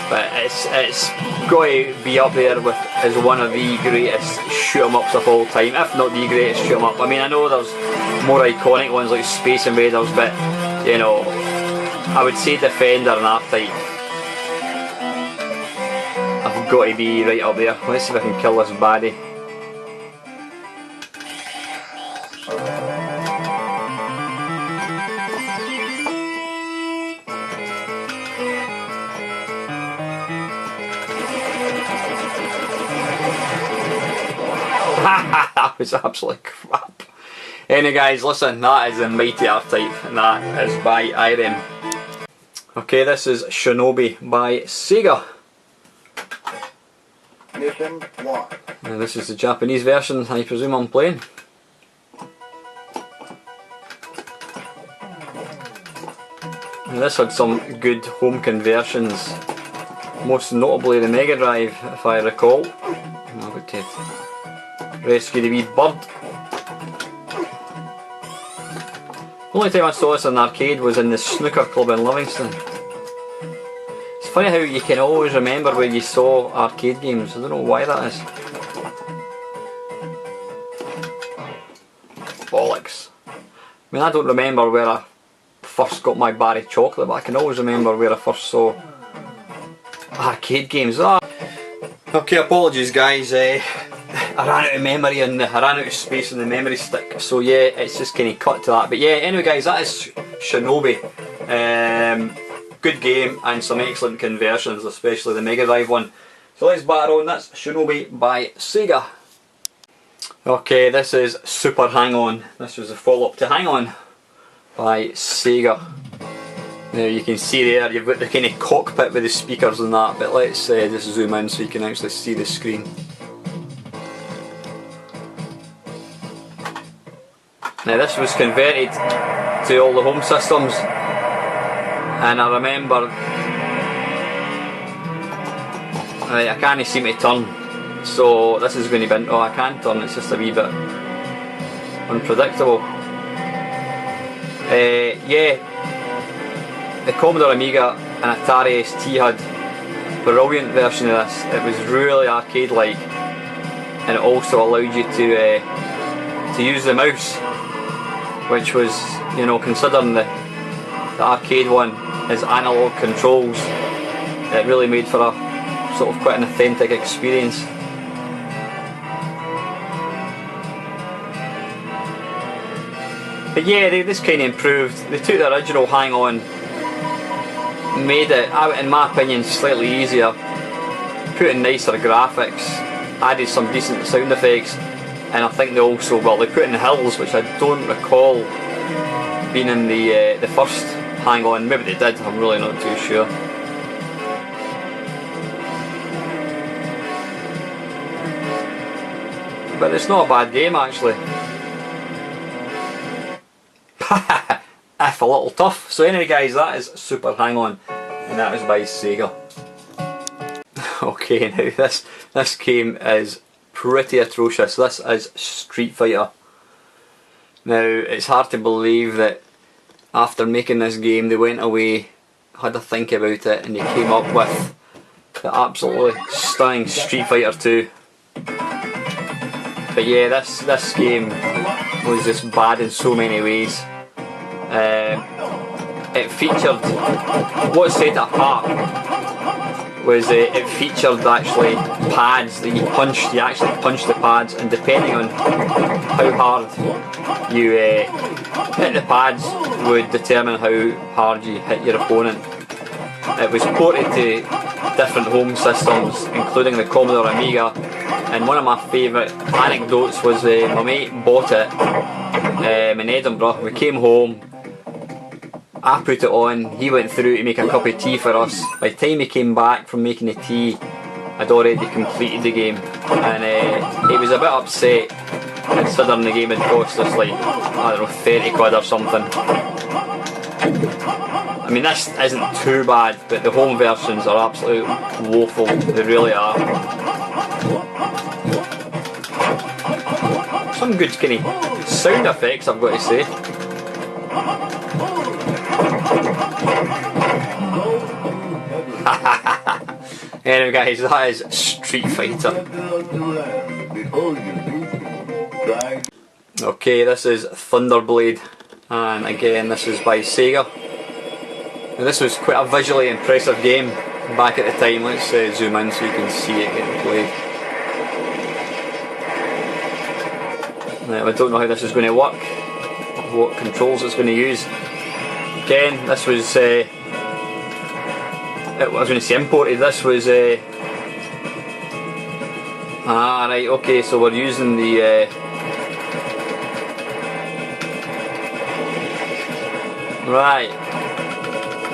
[SPEAKER 1] But it's got to be up there with as one of the greatest shoot 'em ups of all time, if not the greatest shoot 'em up. I mean, I know there's more iconic ones like Space Invaders, but you know, I would say Defender and R-Type have got to be right up there. Let's see if I can kill this baddie. That was absolutely crap. Anyway guys, listen, that is the mighty R-Type, and that is by Irem. Okay, this is Shinobi by Sega.
[SPEAKER 2] Mission 1.
[SPEAKER 1] Now this is the Japanese version, I presume I'm playing. Now this had some good home conversions, most notably the Mega Drive, if I recall. I'm about to rescue the wee bird. The only time I saw this in an arcade was in the snooker club in Livingston. It's funny how you can always remember where you saw arcade games. I don't know why that is. Bollocks. I mean, I don't remember where I first got my Barry chocolate, but I can always remember where I first saw arcade games. Ah. Okay, apologies guys. I ran out of memory and I ran out of space on the memory stick, so yeah, it's just kind of cut to that. But yeah, anyway guys, that is Shinobi. Good game and some excellent conversions, especially the Mega Drive one. So let's batter on. That's Shinobi by Sega. Okay, this is Super HangOn. This was a follow-up to HangOn by Sega. Now you can see there, you've got the kind of cockpit with the speakers and that, but let's just zoom in so you can actually see the screen. Now this was converted to all the home systems, and I remember, right, I can't seem to turn, so this is going to be, oh I can turn, it's just a wee bit unpredictable. Yeah. The Commodore Amiga and Atari ST had a brilliant version of this. It was really arcade-like, and it also allowed you to use the mouse, which was, you know, considering the arcade one as analog controls, it really made for a sort of quite an authentic experience. But yeah, they just kind of improved. They took the original HangOn, made it, in my opinion, slightly easier, put in nicer graphics, added some decent sound effects, and I think they also, well, they put in hills, which I don't recall being in the first HangOn. Maybe they did, I'm really not too sure. But it's not a bad game actually. If a little tough. So anyway guys, that is Super HangOn, and that was by Sega. Okay, now this game is pretty atrocious. This is Street Fighter. Now it's hard to believe that after making this game they went away, had a think about it, and they came up with the absolutely stunning Street Fighter II. But yeah, this game was just bad in so many ways. It featured, what set it apart was it featured actually pads that you actually punched the pads, and depending on how hard you hit the pads would determine how hard you hit your opponent. It was ported to different home systems, including the Commodore Amiga, and one of my favourite anecdotes was my mate bought it in Edinburgh. We came home, I put it on, he went through to make a cup of tea for us. By the time he came back from making the tea, I'd already completed the game, and he was a bit upset considering the game had cost us like, I don't know, 30 quid or something. I mean, this isn't too bad, but the home versions are absolutely woeful, they really are. Some good kind of sound effects, I've got to say. Anyway guys, that is Street Fighter. Okay, this is Thunderblade, and again this is by Sega. Now, this was quite a visually impressive game back at the time. Let's zoom in so you can see it getting played. Now, I don't know how this is going to work, what controls it's going to use. Again, this was, I was going to say imported, this was, right, okay, so we're using the, right,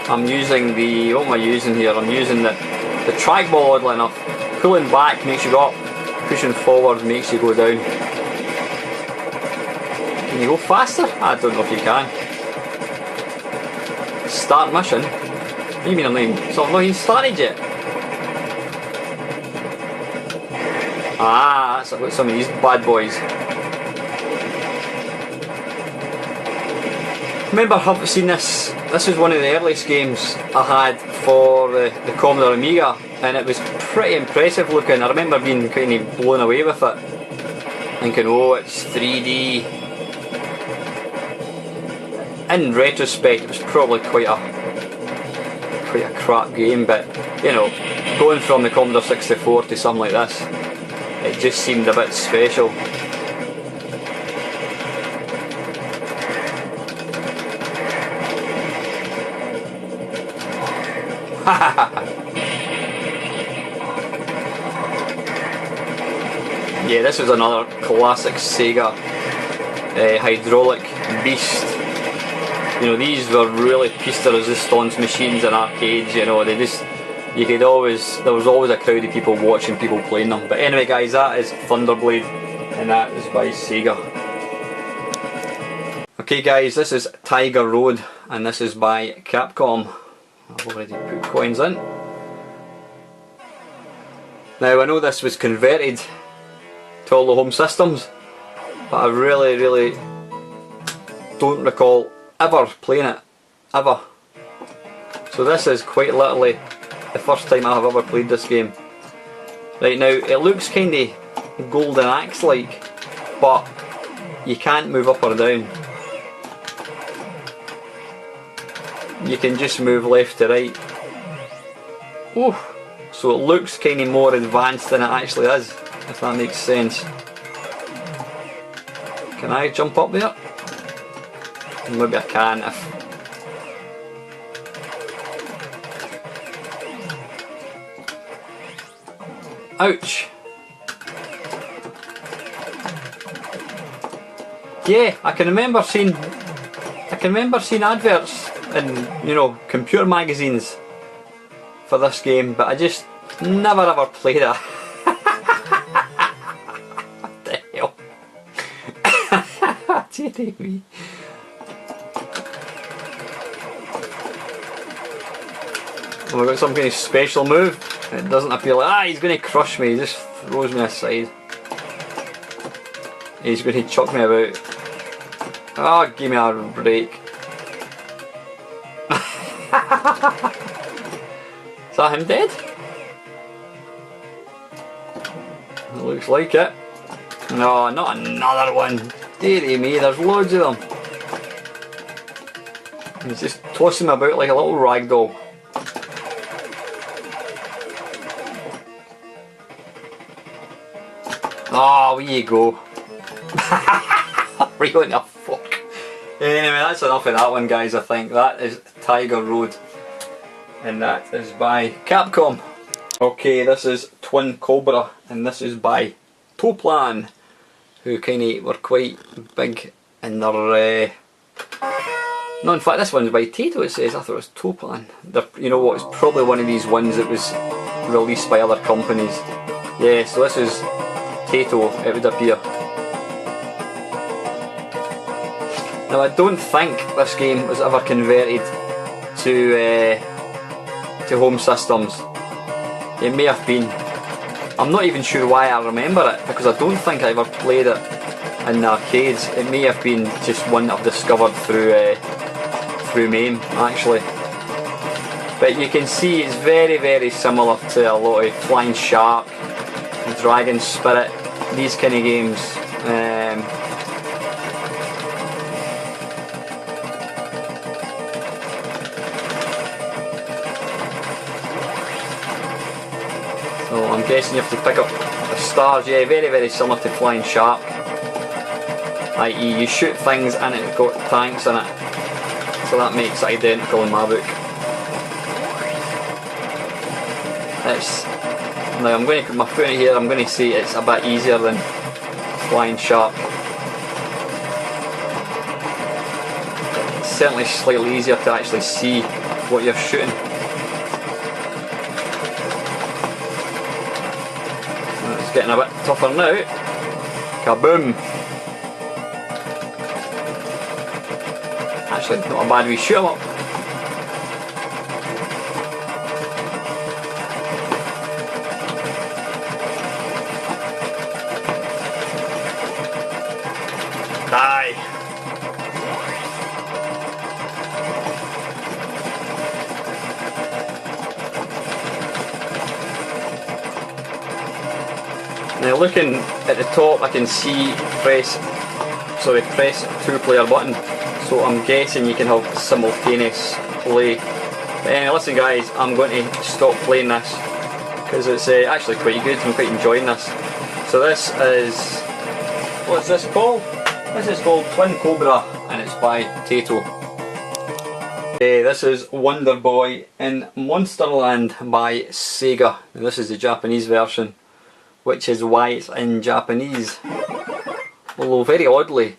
[SPEAKER 1] I'm using the, what am I using here? I'm using the trackball, oddly enough. Pulling back makes you go up, pushing forward makes you go down. Can you go faster? I don't know if you can. Start mission? What do you mean I'm not even started yet? Ah, that's about some of these bad boys. Remember, I've seen this. This was one of the earliest games I had for the Commodore Amiga, and it was pretty impressive looking. I remember being kind of blown away with it, thinking, oh, it's 3D. In retrospect, it was probably quite a crap game, but you know, going from the Commodore 64 to something like this, it just seemed a bit special. Yeah, this was another classic Sega hydraulic beast. You know, these were really piece de resistance machines in arcades, you know, they just, you could always, there was always a crowd of people watching people playing them. But anyway guys, that is Thunderblade, and that is by Sega. Okay guys, this is Tiger Road, and this is by Capcom. I've already put coins in. Now I know this was converted to all the home systems, but I really don't recall ever playing it, ever. So this is quite literally the first time I have ever played this game. Right, now it looks kinda Golden Axe like, but you can't move up or down. You can just move left to right. Ooh. So it looks kinda more advanced than it actually is, if that makes sense. Can I jump up there? Maybe I can if... Ouch! Yeah, I can remember seeing adverts in, you know, computer magazines for this game, but I just never ever played it. What the hell? Dearie me. Oh, I got some kind of special move. It doesn't appear like, he's going to crush me, he just throws me aside. He's going to chuck me about. Oh, give me a break. Is that him dead? It looks like it. No, not another one. Dearie me, there's loads of them. He's just tossing me about like a little ragdoll. Oh, where you go. Right on the fuck. Anyway, that's enough of that one guys, I think. That is Tiger Road. And that is by Capcom. Okay, this is Twin Cobra, and this is by Toplan, who kinda were quite big in their... No, in fact this one's by Taito it says, I thought it was Toplan. You know what, it's probably one of these ones that was released by other companies. Yeah, so this is Taito, it would appear. Now I don't think this game was ever converted to home systems. It may have been. I'm not even sure why I remember it, because I don't think I ever played it in the arcades. It may have been just one that I've discovered through MAME actually. But you can see it's very similar to a lot of Flying Shark, Dragon Spirit, these kind of games. So I'm guessing you have to pick up the stars. Yeah, very similar to Flying Shark. I.e. you shoot things and it's got tanks in it. So that makes it identical in my book. Now I'm going to put my foot in here, I'm going to say it's a bit easier than Flying Shark. It's certainly slightly easier to actually see what you're shooting. It's getting a bit tougher now. Kaboom! Actually, not a bad wee shoot 'em up. Die! Now looking at the top I can see press 2-player button, so I'm guessing you can have simultaneous play. But anyway, listen guys, I'm going to stop playing this because it's actually quite good, I'm quite enjoying this. So this is, what's this called? This is called Twin Cobra and it's by Taito. This is Wonder Boy in Monsterland by Sega. And this is the Japanese version, which is why it's in Japanese. Although very oddly,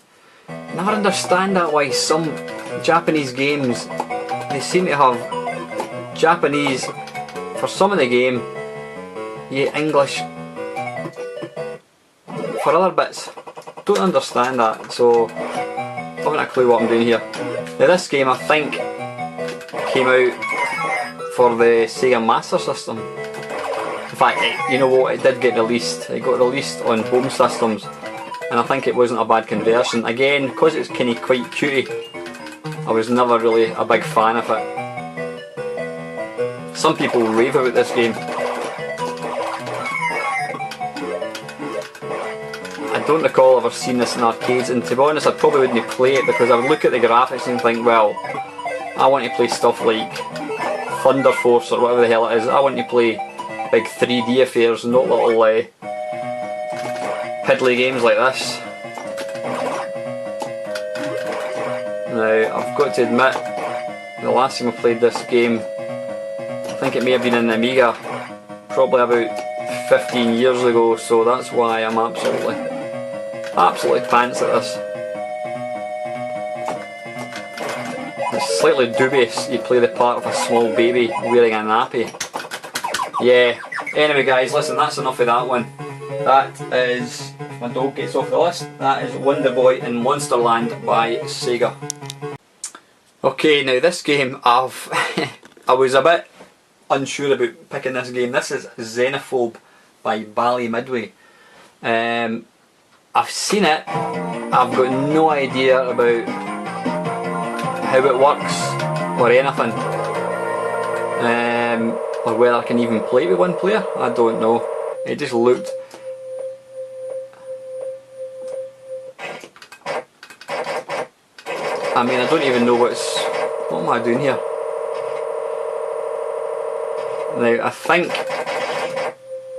[SPEAKER 1] never understand that why some Japanese games, they seem to have Japanese for some of the game, yet English for other bits. Don't understand that, so I haven't a clue what I'm doing here. Now this game I think came out for the Sega Master System. In fact, you know what, it did get released. It got released on home systems, and I think it wasn't a bad conversion. Again, because it's kind of quite cutie, I was never really a big fan of it. Some people rave about this game. I don't recall ever seeing this in arcades, and to be honest I probably wouldn't play it because I would look at the graphics and think, well, I want to play stuff like Thunder Force or whatever the hell it is. I want to play big 3D affairs, not little piddly games like this. Now I've got to admit, the last time I played this game, I think it may have been in the Amiga, probably about 15 years ago, so that's why I'm absolutely pants at this. It's slightly dubious you play the part of a small baby wearing a nappy. Yeah, anyway guys, listen, that's enough of that one. That is, if my dog gets off the list, that is Wonder Boy in Monsterland by Sega. Okay, now this game I was a bit unsure about picking this game. This is Xenophobe by Bally Midway. I've seen it, I've got no idea about how it works or anything, or whether I can even play with one player. I don't know. It just looked... I mean, I don't even know what am I doing here? Now, I think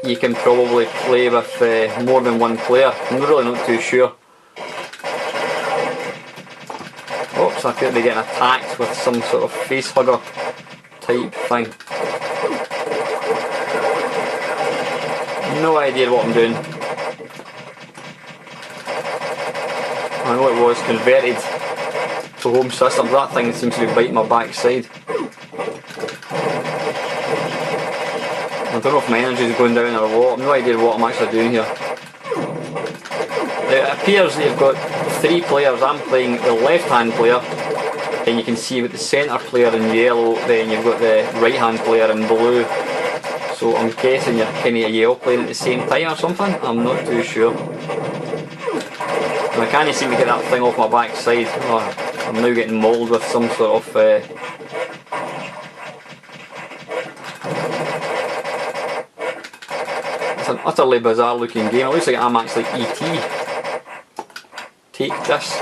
[SPEAKER 1] you can probably play with more than one player. I'm really not too sure. Oops, I appear to be getting attacked with some sort of face hugger type thing. No idea what I'm doing. I know it was converted to home systems. That thing seems to be biting my backside. I don't know if my energy is going down or what. I've no idea what I'm actually doing here. It appears that you've got 3 players. I'm playing the left hand player, and you can see with the centre player in yellow, then you've got the right hand player in blue. So I'm guessing you're kind of all playing at the same time or something. I'm not too sure. And I can't seem to get that thing off my backside. Oh, I'm now getting mauled with some sort of it's an utterly bizarre looking game. It looks like I'm actually E.T. Take this.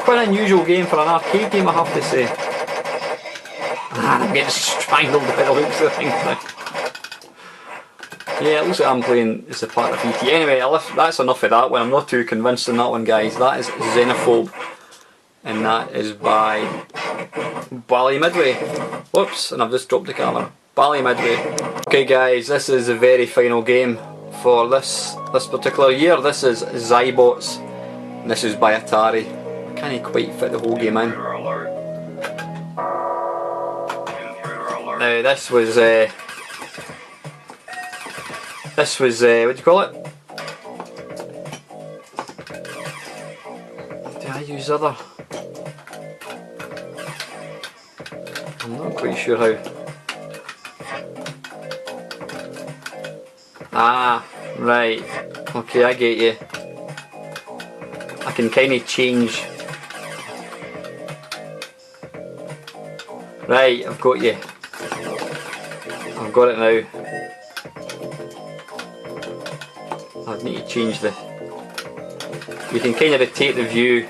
[SPEAKER 1] Quite an unusual game for an arcade game, I have to say. I'm getting strangled by the looks of things now. Yeah, it looks like I'm playing as a part of E.T. Anyway, that's enough of that one. I'm not too convinced in that one, guys. That is Xenophobe, and that is by Bally Midway. Whoops, and I've just dropped the camera. Bally Midway. Okay guys, this is the very final game for this particular year. This is Zybots, and this is by Atari. I can't quite fit the whole game in. Now this was what do you call it? Do I use other? I'm not quite sure how. Ah, right. Okay, I get you. I can kind of change. Right, I've got you. I've got it now. I need to change the... You can kind of rotate the view.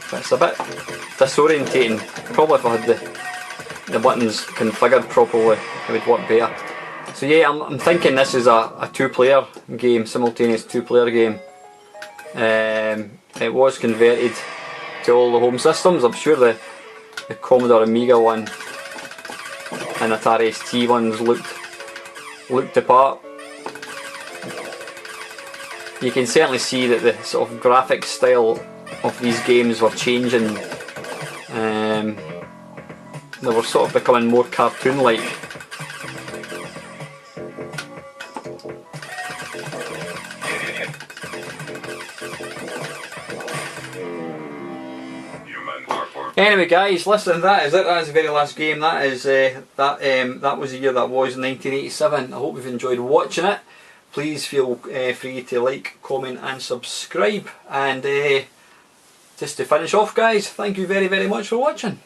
[SPEAKER 1] But it's a bit disorientating. Probably if I had the buttons configured properly, it would work better. So yeah, I'm thinking this is a 2-player game, simultaneous 2-player game. It was converted to all the home systems. I'm sure the Commodore Amiga one and Atari ST ones looked the part. you can certainly see that the sort of graphic style of these games were changing. They were sort of becoming more cartoon-like. Anyway, guys, listen, that is it. That is the very last game. That is that was the year that was, 1987. I hope you've enjoyed watching it. Please feel free to like, comment, and subscribe. And just to finish off, guys, thank you very, very much for watching.